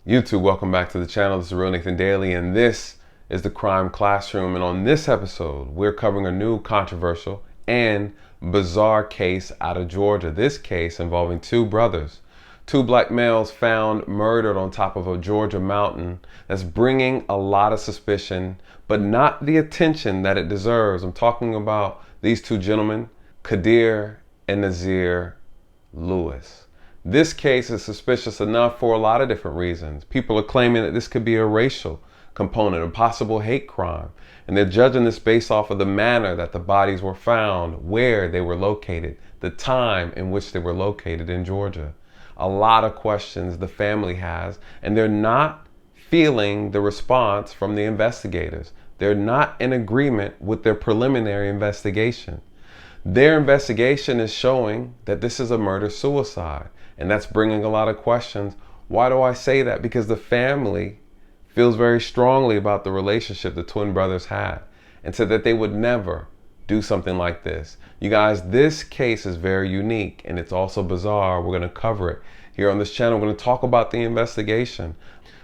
YouTube, welcome back to the channel. This is Real Nathan Daley, and this is the Crime Classroom. And on this episode, we're covering a new controversial and bizarre case out of Georgia. This case involving two brothers, two black males found murdered on top of a Georgia mountain. That's bringing a lot of suspicion, but not the attention that it deserves. I'm talking about these two gentlemen, Qaadir and Naazir Lewis. This case is suspicious enough for a lot of different reasons. People are claiming that this could be a racial component, a possible hate crime, and they're judging this based off of the manner that the bodies were found, where they were located, the time in which they were located in Georgia. A lot of questions the family has, and they're not feeling the response from the investigators. They're not in agreement with their preliminary investigation. Their investigation is showing that this is a murder-suicide, and that's bringing a lot of questions. Why do I say that? Because the family feels very strongly about the relationship the twin brothers had, and said that they would never do something like this. You guys, this case is very unique, and it's also bizarre. We're going to cover it here on this channel. We're going to talk about the investigation.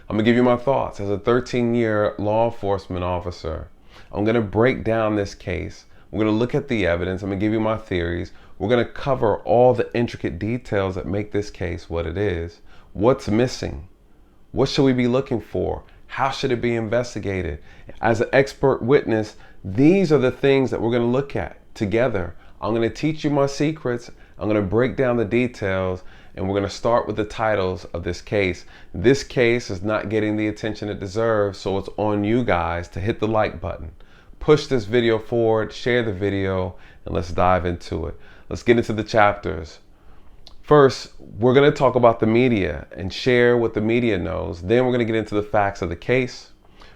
I'm going to give you my thoughts as a 13-year law enforcement officer. I'm going to break down this case. We're going to look at the evidence. I'm going to give you my theories. We're going to cover all the intricate details that make this case what it is. What's missing? What should we be looking for? How should it be investigated? As an expert witness, these are the things that we're going to look at together. I'm going to teach you my secrets. I'm going to break down the details, and we're going to start with the titles of this case. This case is not getting the attention it deserves, so it's on you guys to hit the like button. Push this video forward, share the video, and let's dive into it. Let's get into the chapters. First, we're going to talk about the media and share what the media knows. Then we're going to get into the facts of the case.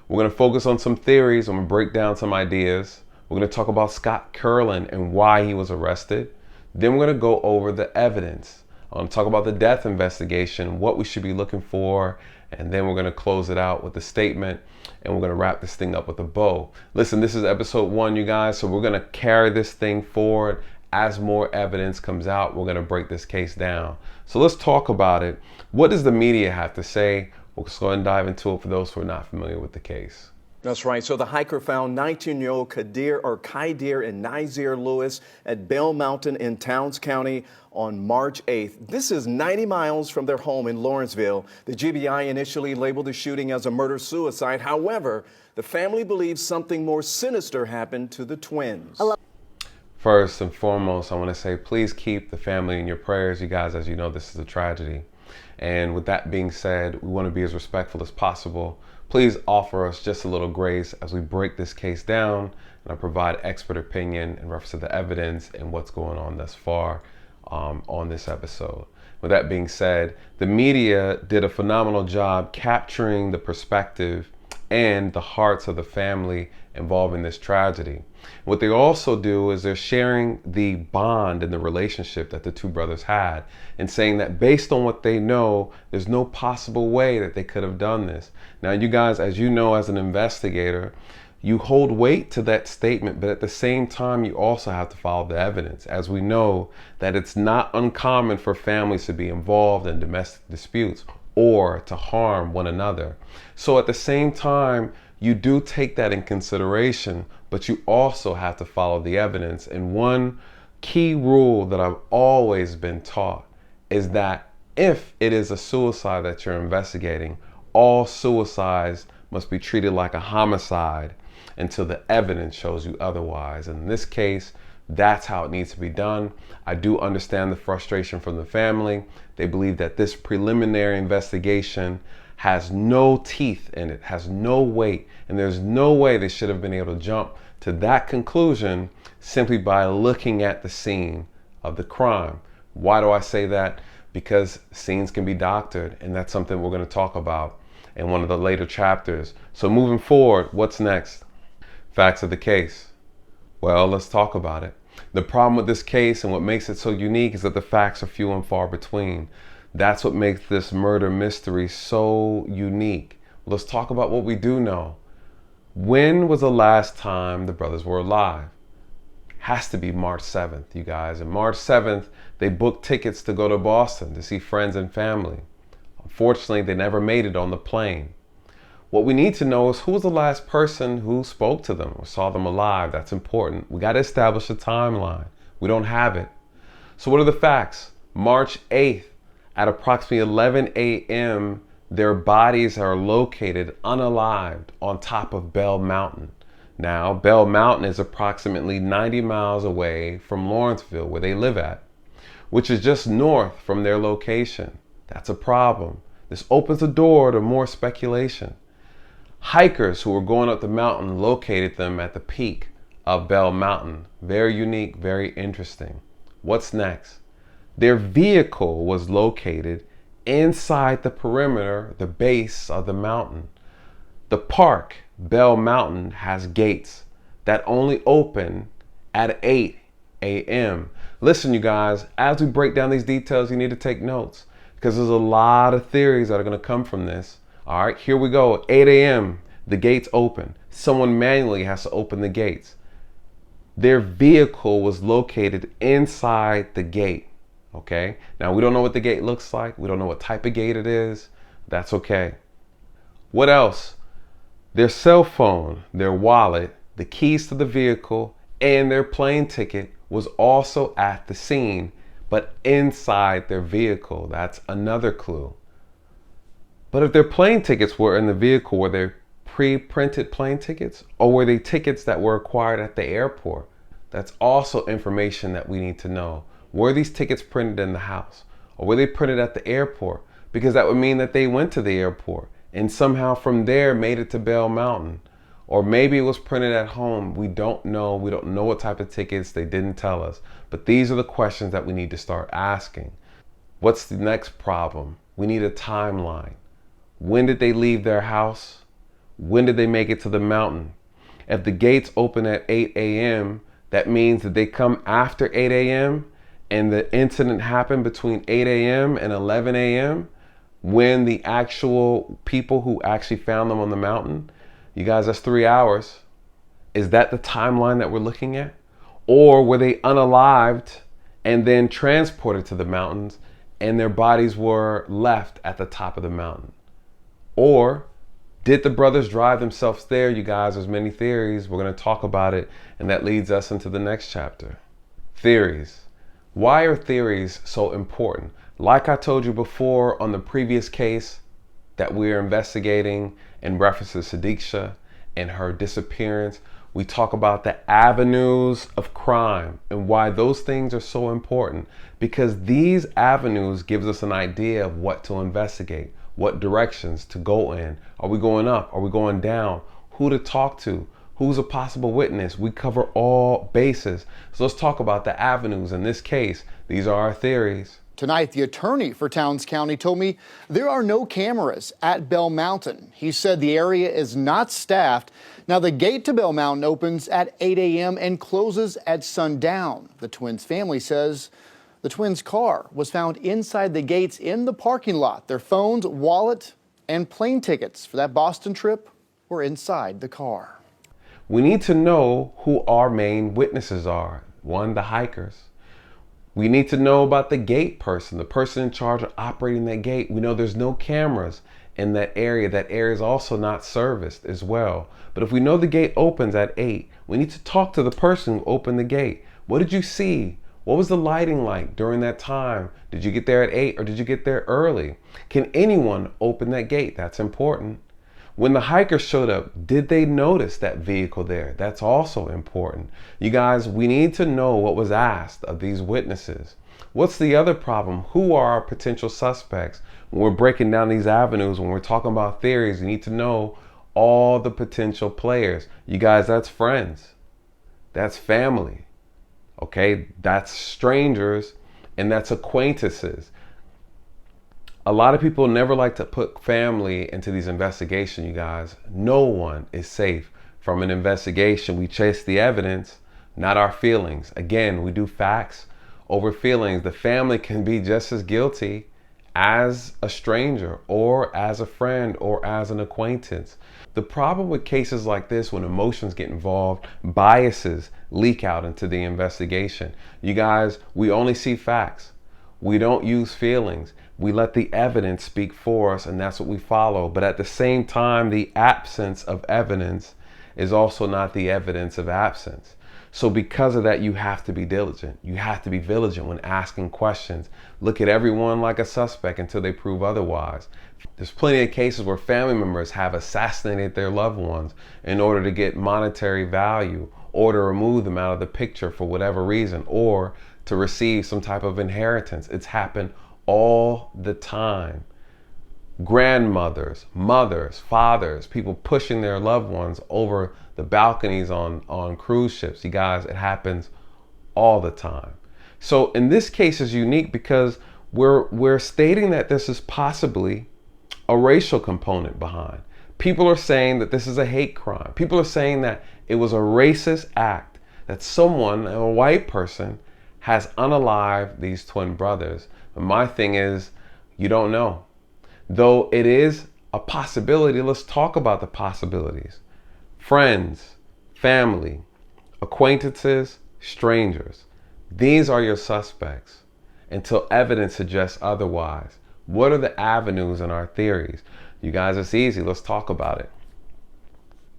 We're going to focus on some theories. I'm going to break down some ideas. We're going to talk about Scott Kerlin and why he was arrested. Then we're going to go over the evidence. I'm going to talk about the death investigation, what we should be looking for, and then we're going to close it out with a statement, and we're going to wrap this thing up with a bow. Listen, this is episode 1, you guys, so we're going to carry this thing forward. As more evidence comes out, we're going to break this case down. So let's talk about it. What does the media have to say? We'll go ahead and dive into it for those who are not familiar with the case. That's right. So the hiker found 19-year-old Qaadir and Naazir Lewis at Bell Mountain in Towns County on March 8th. This is 90 miles from their home in Lawrenceville. The GBI initially labeled the shooting as a murder-suicide. However, the family believes something more sinister happened to the twins. First and foremost, I want to say, please keep the family in your prayers. You guys, as you know, this is a tragedy. And with that being said, we want to be as respectful as possible. Please offer us just a little grace as we break this case down, and I provide expert opinion in reference to the evidence and what's going on thus far on this episode. With that being said, the media did a phenomenal job capturing the perspective and the hearts of the family involved in this tragedy. What they also do is they're sharing the bond and the relationship that the two brothers had, and saying that based on what they know, there's no possible way that they could have done this. Now, you guys, as you know, as an investigator, you hold weight to that statement, but at the same time, you also have to follow the evidence, as we know that it's not uncommon for families to be involved in domestic disputes or to harm one another. So at the same time, you do take that in consideration, but you also have to follow the evidence. And one key rule that I've always been taught is that if it is a suicide that you're investigating, all suicides must be treated like a homicide until the evidence shows you otherwise. And in this case, that's how it needs to be done. I do understand the frustration from the family. They believe that this preliminary investigation has no teeth in it, has no weight, and there's no way they should have been able to jump to that conclusion simply by looking at the scene of the crime. Why do I say that? Because scenes can be doctored, and that's something we're going to talk about in one of the later chapters. So moving forward, what's next? Facts of the case. Well, let's talk about it. The problem with this case and what makes it so unique is that the facts are few and far between. That's what makes this murder mystery so unique. Let's talk about what we do know. When was the last time the brothers were alive? Has to be March 7th, you guys. And March 7th, they booked tickets to go to Boston to see friends and family. Unfortunately, they never made it on the plane. What we need to know is who was the last person who spoke to them or saw them alive. That's important. We got to establish a timeline. We don't have it. So what are the facts? March 8th at approximately 11 a.m., their bodies are located unalived on top of Bell Mountain. Now, Bell Mountain is approximately 90 miles away from Lawrenceville, where they live at, which is just north from their location. That's a problem. This opens the door to more speculation. Hikers who were going up the mountain located them at the peak of Bell Mountain. Very unique, very interesting. What's next? Their vehicle was located inside the perimeter, the base of the mountain. The park, Bell Mountain, has gates that only open at 8 a.m. Listen, you guys, as we break down these details, you need to take notes because there's a lot of theories that are going to come from this. All right, here we go. 8 a.m., the gates open. Someone manually has to open the gates. Their vehicle was located inside the gate. Okay, now we don't know what the gate looks like. We don't know what type of gate it is. That's okay. What else? Their cell phone, their wallet, the keys to the vehicle, and their plane ticket was also at the scene, but inside their vehicle. That's another clue. But if their plane tickets were in the vehicle, were they pre-printed plane tickets or were they tickets that were acquired at the airport? That's also information that we need to know. Were these tickets printed in the house or were they printed at the airport? Because that would mean that they went to the airport and somehow from there made it to Bell Mountain. Or maybe it was printed at home. We don't know. We don't know what type of tickets. They didn't tell us. But these are the questions that we need to start asking. What's the next problem? We need a timeline. When did they leave their house? When did they make it to the mountain? If the gates open at 8 a.m., that means that they come after 8 a.m. and the incident happened between 8 a.m. and 11 a.m. when the actual people who actually found them on the mountain. You guys, that's 3 hours. Is that the timeline that we're looking at? Or were they unalived and then transported to the mountains and their bodies were left at the top of the mountain? Or did the brothers drive themselves there? You guys, there's many theories. We're going to talk about it, and that leads us into the next chapter. Theories. Why are theories so important? Like I told you before on the previous case that we're investigating in reference to Sadiqa and her disappearance, we talk about the avenues of crime and why those things are so important, because these avenues gives us an idea of what to investigate, what directions to go in. Are we going up? Are we going down? Who to talk to? Who's a possible witness? We cover all bases. So let's talk about the avenues. In this case, these are our theories. Tonight, the attorney for Towns County told me there are no cameras at Bell Mountain. He said the area is not staffed. Now, the gate to Bell Mountain opens at 8 a.m. and closes at sundown. The twins' family says the twins' car was found inside the gates in the parking lot. Their phones, wallet, and plane tickets for that Boston trip were inside the car. We need to know who our main witnesses are. One, the hikers. We need to know about the gate person, the person in charge of operating that gate. We know there's no cameras in that area. That area is also not serviced as well. But if we know the gate opens at 8, we need to talk to the person who opened the gate. What did you see? What was the lighting like during that time? Did you get there at 8 or did you get there early? Can anyone open that gate? That's important. When the hikers showed up, did they notice that vehicle there? That's also important. You guys, we need to know what was asked of these witnesses. What's the other problem? Who are our potential suspects? When we're breaking down these avenues, when we're talking about theories, you need to know all the potential players. You guys, that's friends. That's family. Okay, that's strangers and that's acquaintances. A lot of people never like to put family into these investigations, you guys. No one is safe from an investigation. We chase the evidence, not our feelings. Again, we do facts over feelings. The family can be just as guilty as a stranger or as a friend or as an acquaintance. The problem with cases like this, when emotions get involved, biases leak out into the investigation. You guys, we only see facts. We don't use feelings. We let the evidence speak for us, and that's what we follow. But at the same time, the absence of evidence is also not the evidence of absence. So because of that, you have to be diligent. You have to be vigilant when asking questions. Look at everyone like a suspect until they prove otherwise. There's plenty of cases where family members have assassinated their loved ones in order to get monetary value, or to remove them out of the picture for whatever reason, or to receive some type of inheritance. It's happened all the time. Grandmothers, mothers, fathers, people pushing their loved ones over the balconies on cruise ships. You guys, it happens all the time. So in this case is unique because we're stating that this is possibly a racial component behind. People are saying that this is a hate crime. People are saying that it was a racist act, that someone, a white person, has unalived these twin brothers. But my thing is, you don't know. Though it is a possibility, let's talk about the possibilities. Friends, family, acquaintances, strangers. These are your suspects until evidence suggests otherwise. What are the avenues in our theories? You guys, it's easy. Let's talk about it.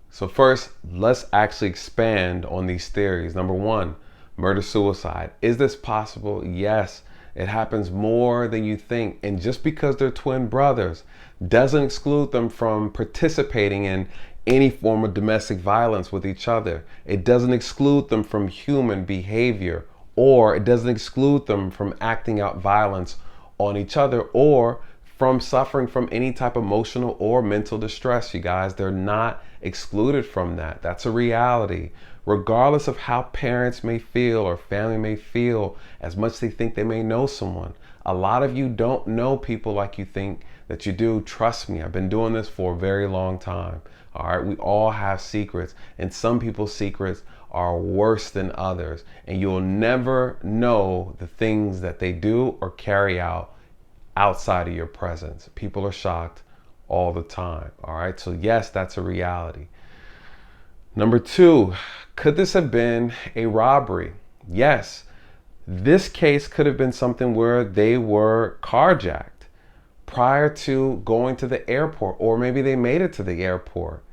So first, let's actually expand on these theories. Number one, murder-suicide. Is this possible? Yes. It happens more than you think. And just because they're twin brothers doesn't exclude them from participating in any form of domestic violence with each other. It doesn't exclude them from human behavior, or it doesn't exclude them from acting out violence on each other, or from suffering from any type of emotional or mental distress. You guys, they're not excluded from that. That's a reality. Regardless of how parents may feel or family may feel, as much as they think they may know someone, a lot of you don't know people like you think that you do. Trust me, I've been doing this for a very long time. All right, we all have secrets, and some people's secrets are worse than others, and you'll never know the things that they do or carry out outside of your presence. People are shocked all the time. All right, so yes, that's a reality. Number two, could this have been a robbery? Yes, this case could have been something where they were carjacked prior to going to the airport, or maybe they made it to the airport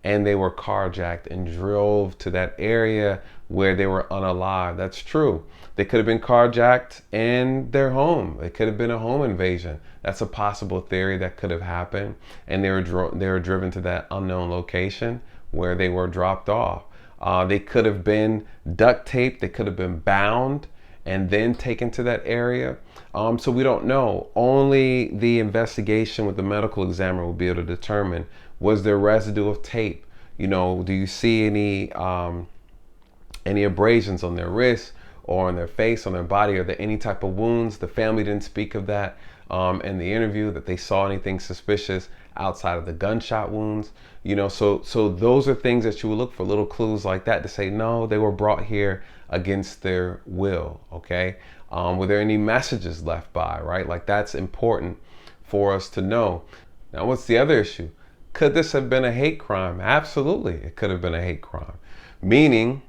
and they were carjacked and drove to that area where they were unalive. That's true. They could have been carjacked in their home. It could have been a home invasion. That's a possible theory that could have happened. And they were driven to that unknown location where they were dropped off. They could have been duct taped. They could have been bound and then taken to that area. So we don't know. Only the investigation with the medical examiner will be able to determine, was there residue of tape? You know, do you see any abrasions on their wrists or on their face, on their body? Are there any type of wounds? The family didn't speak of that in the interview, that they saw anything suspicious outside of the gunshot wounds. You know, so those are things that you would look for, little clues like that to say, no, they were brought here against their will. Okay. Were there any messages left by, right? Like, that's important for us to know. Now, what's the other issue? Could this have been a hate crime? Absolutely, it could have been a hate crime. Meaning,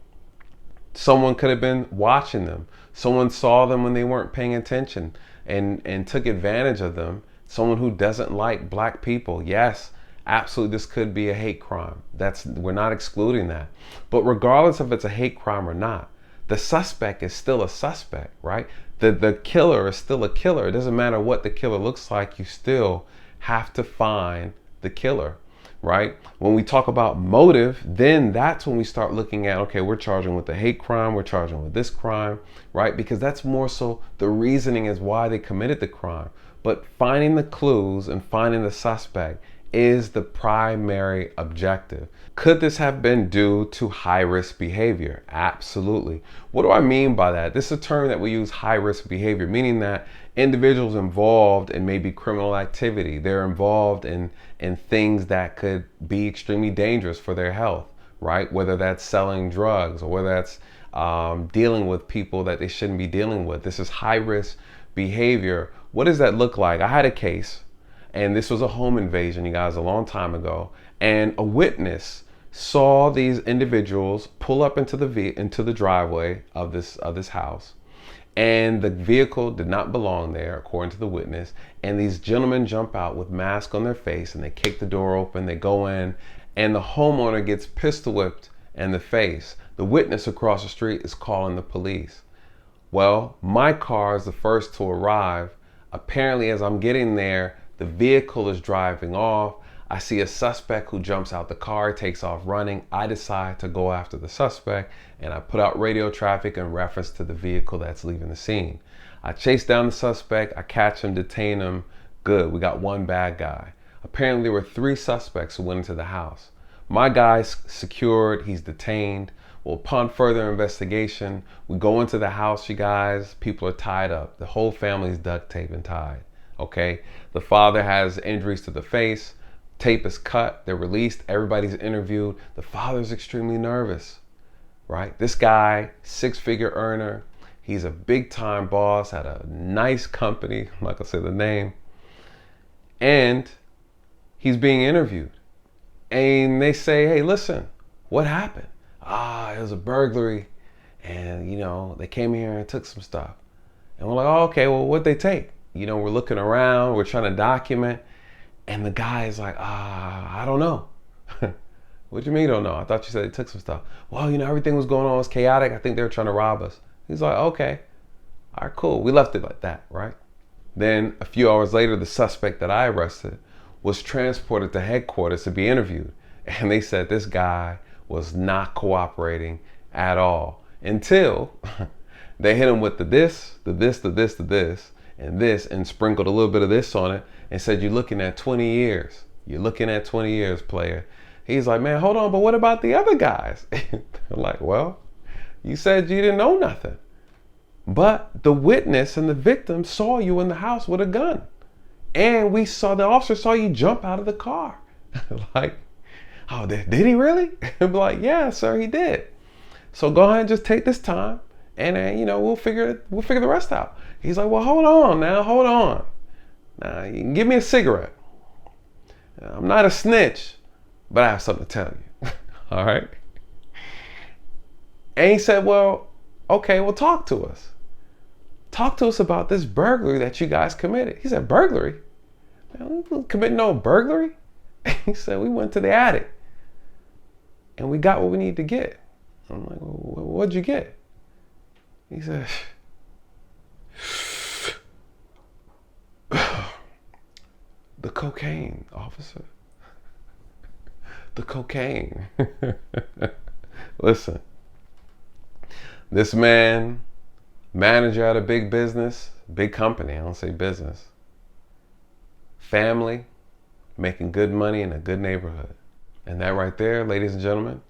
someone could have been watching them. Someone saw them when they weren't paying attention and took advantage of them. Someone who doesn't like black people. Yes, absolutely, this could be a hate crime. We're not excluding that. But regardless if it's a hate crime or not, the suspect is still a suspect, right? The killer is still a killer. It doesn't matter what the killer looks like, you still have to find the killer, right? When we talk about motive, then that's when we start looking at, okay, we're charging with the hate crime, we're charging with this crime, right? Because that's more so the reasoning is why they committed the crime. But finding the clues and finding the suspect is the primary objective. Could this have been due to high-risk behavior? Absolutely. What do I mean by that? This is a term that we use, high-risk behavior, meaning that individuals involved in maybe criminal activity, they're involved in things that could be extremely dangerous for their health, right? Whether that's selling drugs or whether that's dealing with people that they shouldn't be dealing with. This is high-risk behavior. What does that look like? I had a case, and this was a home invasion, you guys, a long time ago, and a witness saw these individuals pull up into the driveway of this house, And the vehicle did not belong there, according to the witness. And these gentlemen jump out with masks on their face and they kick the door open, they go in, and the homeowner gets pistol whipped in the face. The witness across the street is calling the police. Well, my car is the first to arrive. Apparently, as I'm getting there, the vehicle is driving off. I see a suspect who jumps out the car, takes off running. I decide to go after the suspect, and I put out radio traffic in reference to the vehicle that's leaving the scene. I chase down the suspect, I catch him, detain him. Good, we got one bad guy. Apparently there were 3 suspects who went into the house. My guy's secured, he's detained. Well, upon further investigation, we go into the house, you guys. People are tied up. The whole family's duct taped and tied, okay? The father has injuries to the face. Tape is cut, they're released, everybody's interviewed. The father's extremely nervous, right? This guy, 6-figure earner, he's a big time boss, had a nice company, I'm not gonna say the name, and he's being interviewed. And they say, hey, listen, what happened? It was a burglary, and they came here and took some stuff. And we're like, oh, okay, well, what'd they take? We're looking around, we're trying to document. And the guy is like, I don't know. What do you mean you don't know? I thought you said they took some stuff. Well, everything was going on, was chaotic. I think they were trying to rob us. He's like, okay, all right, cool. We left it like that, right? Then a few hours later, the suspect that I arrested was transported to headquarters to be interviewed. And they said this guy was not cooperating at all until they hit him with the this, and sprinkled a little bit of this on it and said, you're looking at 20 years. You're looking at 20 years, player. He's like, man, hold on, but what about the other guys? They're like, well, you said you didn't know nothing. But the witness and the victim saw you in the house with a gun. And the officer saw you jump out of the car. Like, oh, did he really? Be like, yeah, sir, he did. So go ahead and just take this time and we'll figure the rest out. He's like, well, hold on. Now, you can give me a cigarette. I'm not a snitch, but I have something to tell you. All right? And he said, well, okay, well, talk to us. Talk to us about this burglary that you guys committed. He said, burglary? Man, we didn't commit no burglary. He said, we went to the attic and we got what we need to get. I'm like, well, what'd you get? He said, the cocaine, officer. The cocaine. Listen, this man, manager at a big business, big company, I don't say business, family, making good money in a good neighborhood. And that right there, ladies and gentlemen,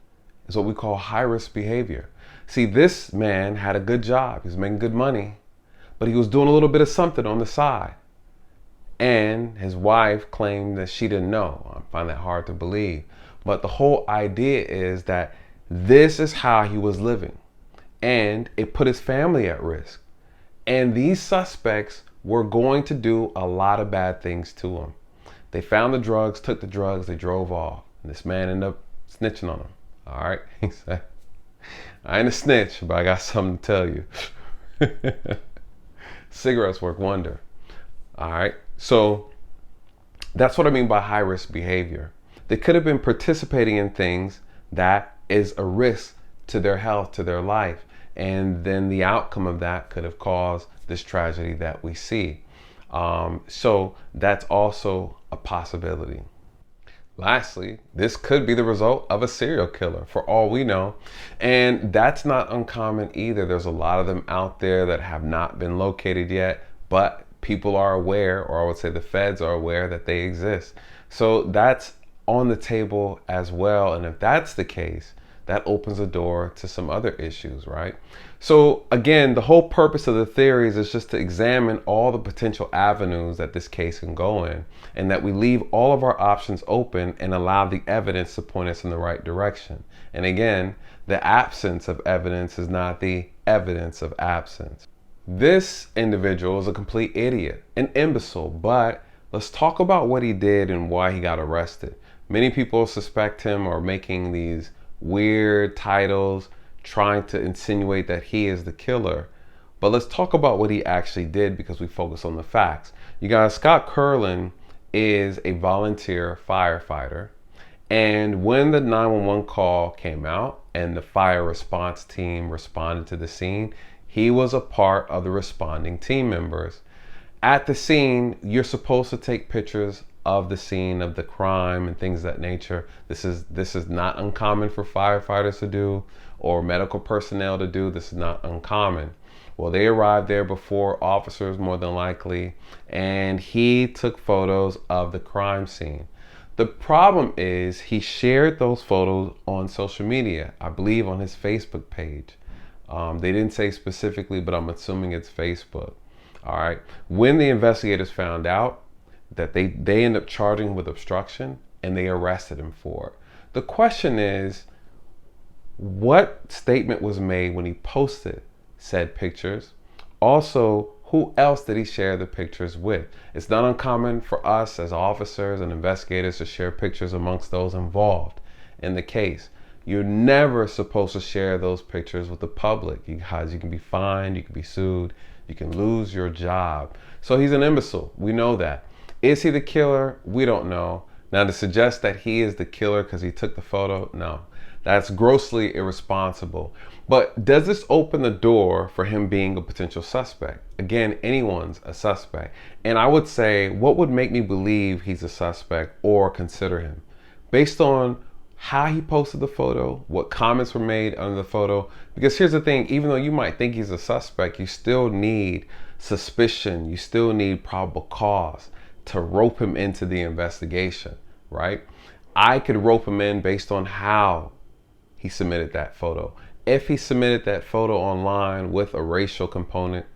is what we call high-risk behavior. See, this man had a good job. He was making good money, but he was doing a little bit of something on the side. And his wife claimed that she didn't know. I find that hard to believe. But the whole idea is that this is how he was living. And it put his family at risk. And these suspects were going to do a lot of bad things to him. They found the drugs, took the drugs, they drove off. And this man ended up snitching on him. All right? He said, I ain't a snitch, but I got something to tell you. Cigarettes work wonder. All right? So that's what I mean by high-risk behavior. They could have been participating in things that is a risk to their health, to their life. And then the outcome of that could have caused this tragedy that we see. So that's also a possibility. Lastly, this could be the result of a serial killer, for all we know. And that's not uncommon either. There's a lot of them out there that have not been located yet, but people are aware, or I would say the feds are aware that they exist. So that's on the table as well. And if that's the case, that opens a door to some other issues, right? So again, the whole purpose of the theories is just to examine all the potential avenues that this case can go in, and that we leave all of our options open and allow the evidence to point us in the right direction. And again, the absence of evidence is not the evidence of absence. This individual is a complete idiot, an imbecile, but let's talk about what he did and why he got arrested. Many people suspect him or making these weird titles, trying to insinuate that he is the killer. But let's talk about what he actually did because we focus on the facts. You guys, Scott Kerlin is a volunteer firefighter. And when the 911 call came out and the fire response team responded to the scene, he was a part of the responding team members. At the scene, you're supposed to take pictures of the scene of the crime and things of that nature. This is not uncommon for firefighters to do or medical personnel to do. This is not uncommon. Well, they arrived there before officers, more than likely, and he took photos of the crime scene. The problem is he shared those photos on social media, I believe on his Facebook page. They didn't say specifically, but I'm assuming it's Facebook. All right. When the investigators found out that they ended up charging him with obstruction and they arrested him for it. The question is, what statement was made when he posted said pictures? Also, who else did he share the pictures with? It's not uncommon for us as officers and investigators to share pictures amongst those involved in the case. You're never supposed to share those pictures with the public because you can be fined, you can be sued, you can lose your job. So he's an imbecile. We know that. Is he the killer? We don't know. Now, to suggest that he is the killer because he took the photo, no. That's grossly irresponsible. But does this open the door for him being a potential suspect? Again, anyone's a suspect. And I would say, what would make me believe he's a suspect or consider him? Based on how he posted the photo, what comments were made under the photo. Because here's the thing, even though you might think he's a suspect, you still need suspicion. You still need probable cause to rope him into the investigation, right? I could rope him in based on how he submitted that photo. If he submitted that photo online with a racial component,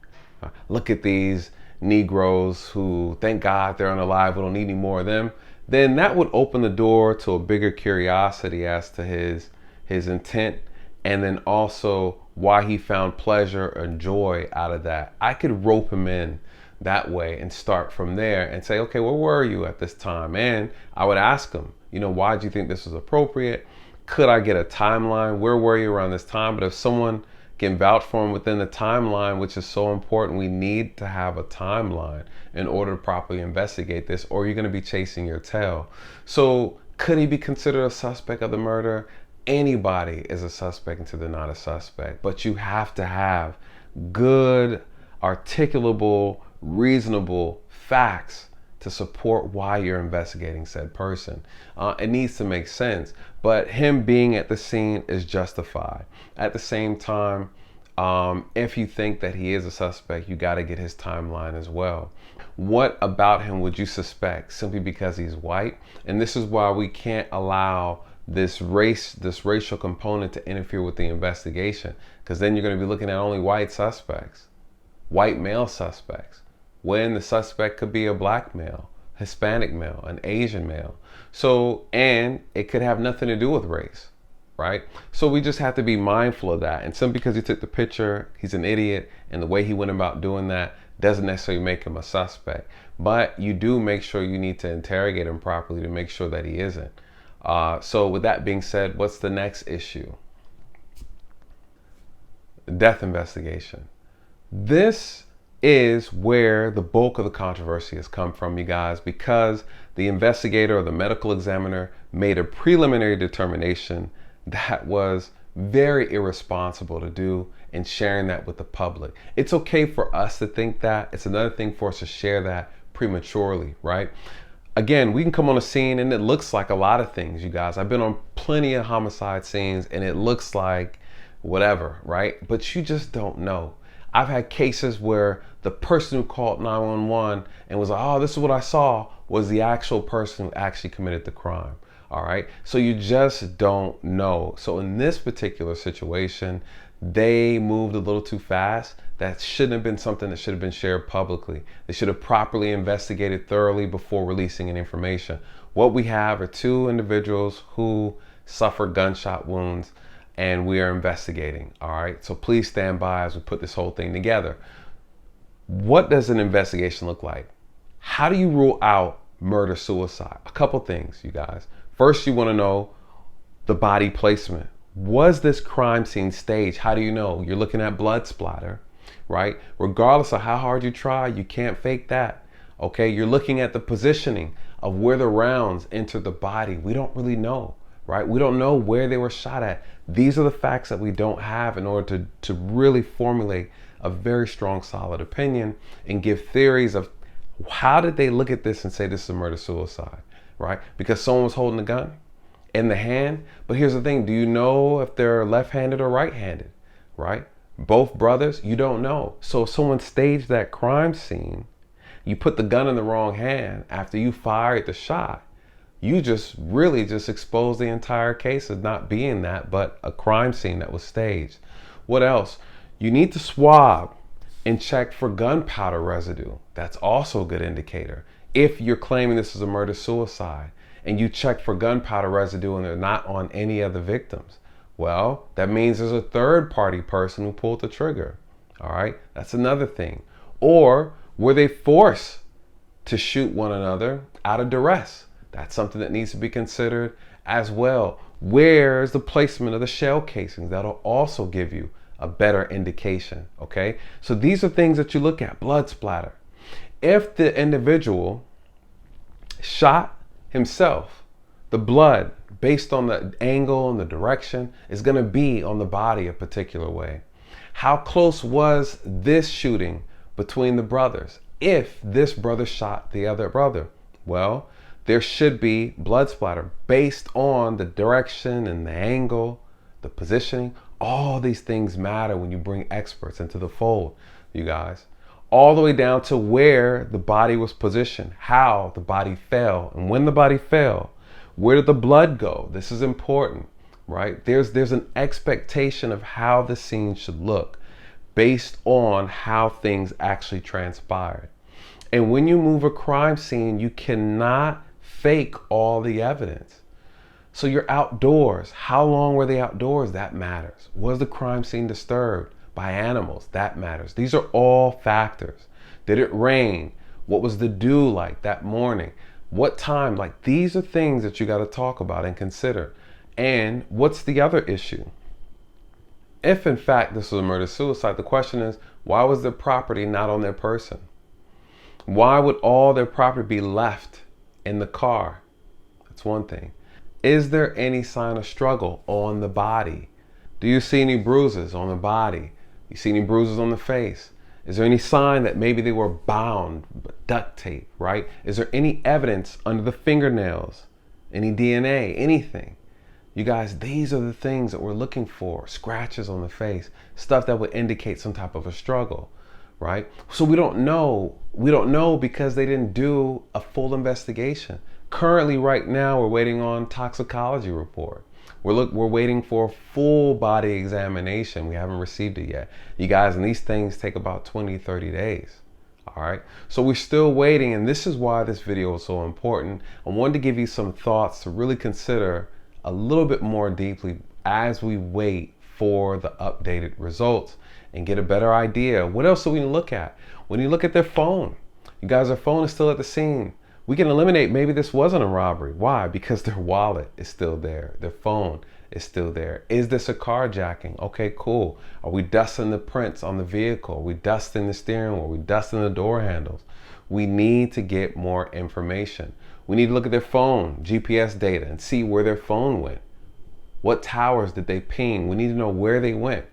look at these Negroes who, thank God they're unalive, we don't need any more of them, then that would open the door to a bigger curiosity as to his intent, and then also why he found pleasure and joy out of that. I could rope him in that way and start from there and say, okay, where were you at this time? And I would ask him, why do you think this was appropriate? Could I get a timeline? Where were you around this time? But if someone can vouch for him within the timeline, which is so important, we need to have a timeline in order to properly investigate this, or you're going to be chasing your tail. So could he be considered a suspect of the murder? Anybody is a suspect until they're not a suspect, but you have to have good, articulable, reasonable facts to support why you're investigating said person. It needs to make sense, but him being at the scene is justified. At the same time, if you think that he is a suspect, you got to get his timeline as well. What about him would you suspect simply because he's white? And this is why we can't allow this racial component to interfere with the investigation, because then you're going to be looking at only white suspects, white male suspects, when the suspect could be a black male, Hispanic male, an Asian male. So, and it could have nothing to do with race, right? So we just have to be mindful of that. And simply because he took the picture, he's an idiot, and the way he went about doing that doesn't necessarily make him a suspect. But you do make sure you need to interrogate him properly to make sure that he isn't. So with that being said, what's the next issue? Death investigation. This is where the bulk of the controversy has come from, you guys, because the investigator or the medical examiner made a preliminary determination that was very irresponsible to do in sharing that with the public. It's okay for us to think that. It's another thing for us to share that prematurely, right? Again, we can come on a scene and it looks like a lot of things, you guys. I've been on plenty of homicide scenes and it looks like whatever, right? But you just don't know. I've had cases where the person who called 911 and was like, oh, this is what I saw, was the actual person who actually committed the crime. All right. So you just don't know. So in this particular situation, they moved a little too fast. That shouldn't have been something that should have been shared publicly. They should have properly investigated thoroughly before releasing any information. What we have are two individuals who suffered gunshot wounds, and we are investigating. All right. So please stand by as we put this whole thing together. What does an investigation look like? How do you rule out murder-suicide? A couple things, you guys. First, you want to know the body placement. Was this crime scene staged? How do you know? You're looking at blood splatter. right? Regardless of how hard you try, you can't fake that. Okay, you're looking at the positioning of where the rounds enter the body. We don't really know, right? We don't know where they were shot at. These are the facts that we don't have in order to really formulate a very strong, solid opinion and give theories of how did they look at this and say this is a murder-suicide, right? Because someone was holding a gun in the hand. But here's the thing, do you know if they're left-handed or right-handed, right? Both brothers, you don't know. So if someone staged that crime scene, you put the gun in the wrong hand after you fired the shot, you just really just exposed the entire case as not being that, but a crime scene that was staged. What else? You need to swab and check for gunpowder residue. That's also a good indicator. If you're claiming this is a murder-suicide and you check for gunpowder residue and they're not on any of the victims, well, that means there's a third-party person who pulled the trigger. All right, that's another thing. Or were they forced to shoot one another out of duress? That's something that needs to be considered as well. Where's the placement of the shell casings? That'll also give you a better indication, okay? So these are things that you look at. Blood splatter. If the individual shot himself, the blood, based on the angle and the direction, is gonna be on the body a particular way. How close was this shooting between the brothers? If this brother shot the other brother, well, there should be blood splatter based on the direction and the angle, the positioning. All these things matter when you bring experts into the fold, you guys. All the way down to where the body was positioned, how the body fell, and when the body fell, where did the blood go? This is important, right? There's an expectation of how the scene should look based on how things actually transpired. And when you move a crime scene, you cannot fake all the evidence. So you're outdoors. How long were they outdoors? That matters. Was the crime scene disturbed by animals? That matters. These are all factors. Did it rain? What was the dew like that morning? What time? Like, these are things that you got to talk about and consider. And what's the other issue? If in fact this was a murder-suicide, the question is, why was their property not on their person? Why would all their property be left in the car? That's one thing. Is there any sign of struggle on the body? Do you see any bruises on the body? You see any bruises on the face? Is there any sign that maybe they were bound, duct tape, right? Is there any evidence under the fingernails? Any DNA, anything? You guys, these are the things that we're looking for. Scratches on the face, stuff that would indicate some type of a struggle, right? So we don't know. We don't know because they didn't do a full investigation. Currently, right now, we're waiting on toxicology report. We're waiting for a full body examination. We haven't received it yet. You guys, and these things take about 20, 30 days. All right. So we're still waiting. And this is why this video is so important. I wanted to give you some thoughts to really consider a little bit more deeply as we wait for the updated results and get a better idea. What else do we look at? When you look at their phone, you guys, their phone is still at the scene. We can eliminate maybe this wasn't a robbery. Why? Because their wallet is still there. Their phone is still there. Is this a carjacking? Okay, cool. Are we dusting the prints on the vehicle? Are we dusting the steering wheel? Are we dusting the door handles? We need to get more information. We need to look at their phone, GPS data, and see where their phone went. What towers did they ping? We need to know where they went.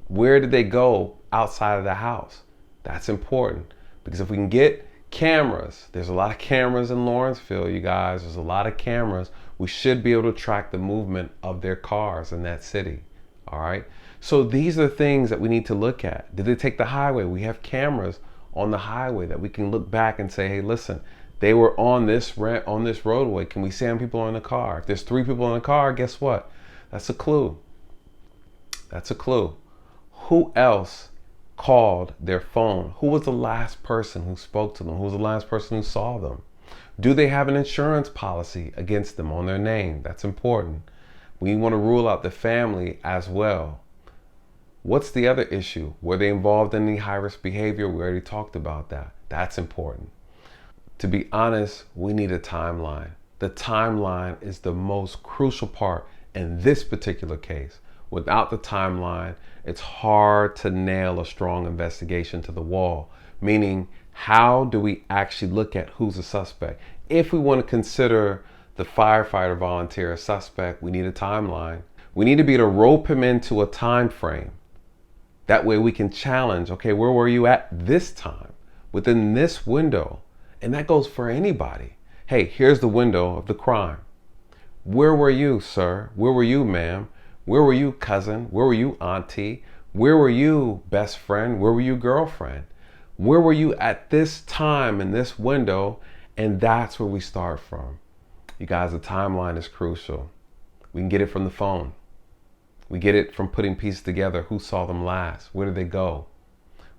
Where did they go outside of the house? That's important, because if we can get cameras, there's a lot of cameras in Lawrenceville, you guys. There's a lot of cameras. We should be able to track the movement of their cars in that city. All right. So these are things that we need to look at. Did they take the highway? We have cameras on the highway that we can look back and say, hey, listen, they were on this roadway. Can we see how many people are in the car? If there's 3 people in the car, guess what? That's a clue. That's a clue. Who else called their phone? Who was the last person who spoke to them? Who was the last person who saw them? Do they have an insurance policy against them on their name? That's important. We want to rule out the family as well. What's the other issue? Were they involved in any high-risk behavior? We already talked about that. That's important. To be honest, we need a timeline. The timeline is the most crucial part in this particular case. Without the timeline, it's hard to nail a strong investigation to the wall. Meaning, how do we actually look at who's a suspect? If we want to consider the firefighter volunteer a suspect, we need a timeline. We need to be able to rope him into a time frame. That way we can challenge, okay, where were you at this time, within this window? And that goes for anybody. Hey, here's the window of the crime. Where were you, sir? Where were you, ma'am? Where were you, cousin? Where were you, auntie? Where were you, best friend? Where were you, girlfriend? Where were you at this time in this window? And that's where we start from. You guys, the timeline is crucial. We can get it from the phone. We get it from putting pieces together. Who saw them last? Where did they go?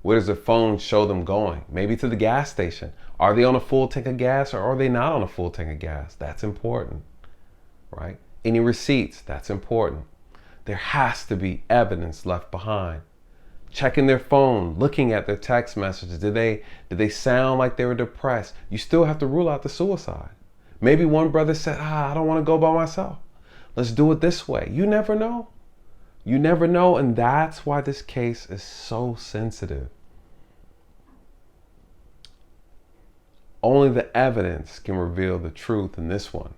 Where does their phone show them going? Maybe to the gas station. Are they on a full tank of gas or are they not on a full tank of gas? That's important, right? Any receipts? That's important. There has to be evidence left behind. Checking their phone, looking at their text messages. Did they sound like they were depressed? You still have to rule out the suicide. Maybe one brother said, I don't want to go by myself. Let's do it this way. You never know. You never know, and that's why this case is so sensitive. Only the evidence can reveal the truth in this one.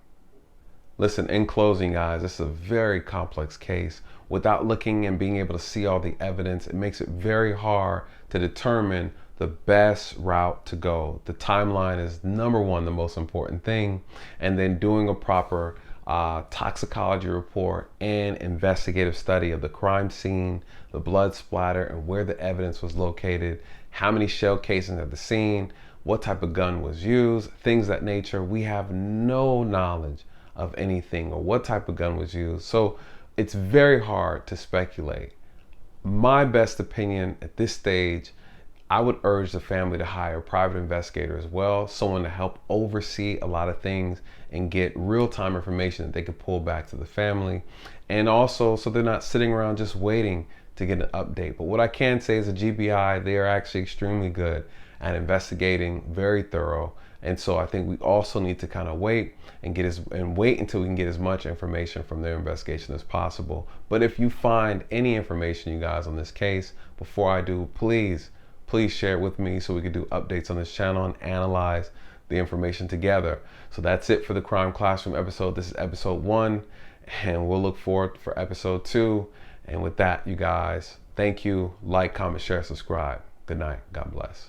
Listen, in closing, guys, this is a very complex case. Without looking and being able to see all the evidence, it makes it very hard to determine the best route to go. The timeline is number one, the most important thing, and then doing a proper toxicology report and investigative study of the crime scene, the blood splatter, and where the evidence was located, how many shell casings at the scene, what type of gun was used, things of that nature. We have no knowledge of anything or what type of gun was used. So it's very hard to speculate. My best opinion at this stage, I would urge the family to hire a private investigator as well, someone to help oversee a lot of things and get real-time information that they could pull back to the family. And also, so they're not sitting around just waiting to get an update. But what I can say is the GBI, they are actually extremely good at investigating, very thorough. And so I think we also need to kind of wait until we can get as much information from their investigation as possible. But if you find any information, you guys, on this case, before I do, please share it with me so we can do updates on this channel and analyze the information together. So that's it for the Crime Classroom episode. This is episode 1, and we'll look forward for episode 2. And with that, you guys, thank you. Like, comment, share, subscribe. Good night. God bless.